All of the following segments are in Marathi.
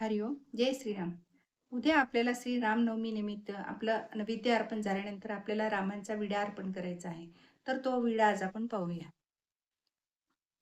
हरिओम, जय श्रीराम. उद्या आपल्याला श्री रामनवमी निमित्त आपलं नैवेद्य अर्पण झाल्यानंतर आपल्याला रामांचा विडा अर्पण करायचा आहे. तर तो विडा आज आपण पाहूया.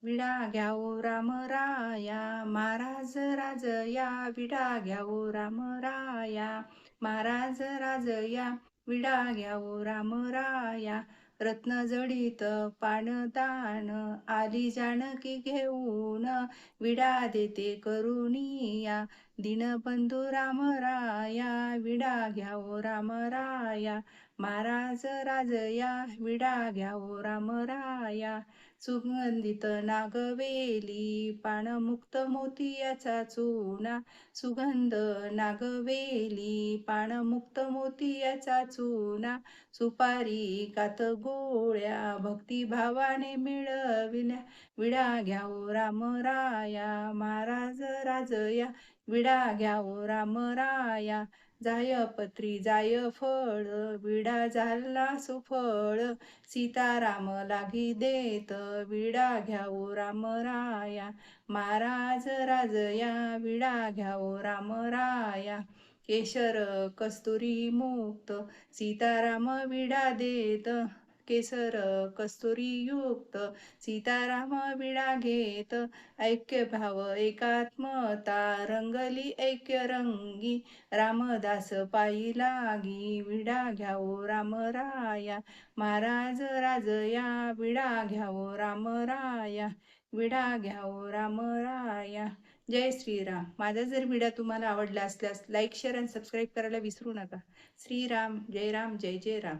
विडा घ्यावो राम राया, महाराज राजया. विडा घ्यावो राम राया, महाराज राजया. विडा घ्यावो राम राया, रत्न जडित पाणदान. आली जानकी घेऊन, विडा देते करुणिया. दीनबंधू राम राया, विडा घ्यावो राम राया, महाराज राजया. विडा घ्यावो राम राया, सुगंधित नागवेली, पाणमुक्त मोतियाचा चूना. सुगंध नागवेली, पाणमुक्त मोतियाचा चूना. सुपारी कात गोळ्या, भक्तिभावाने मिळविल्या. विडा घ्यावो राम राया, महाराज राजया. विडा घ्यावो राम राया, जाय पत्री जाय फळ. विडा झाला सुफळ, सीताराम लागी देत. विडा घ्यावो राम राया, महाराज राजया. विडा घ्यावो राम राया, केशर कस्तुरी मुक्त. सीताराम विडा देत, केसर कस्तुरी युक्त. सीताराम विडा घेत, ऐक्य भाव एकात्मता. रंगली ऐक्य रंगी, रामदास पायी लागी. विडा घ्यावो राम राया, महाराज राजया. विडा घ्यावो राम राया, विडा घ्यावो राम राया. जय श्रीराम. माझा जर व्हिडिओ तुम्हाला आवडला असल्यास लाईक शेअर आणि सबस्क्राईब करायला विसरू नका. श्रीराम, जय राम, जय जय राम.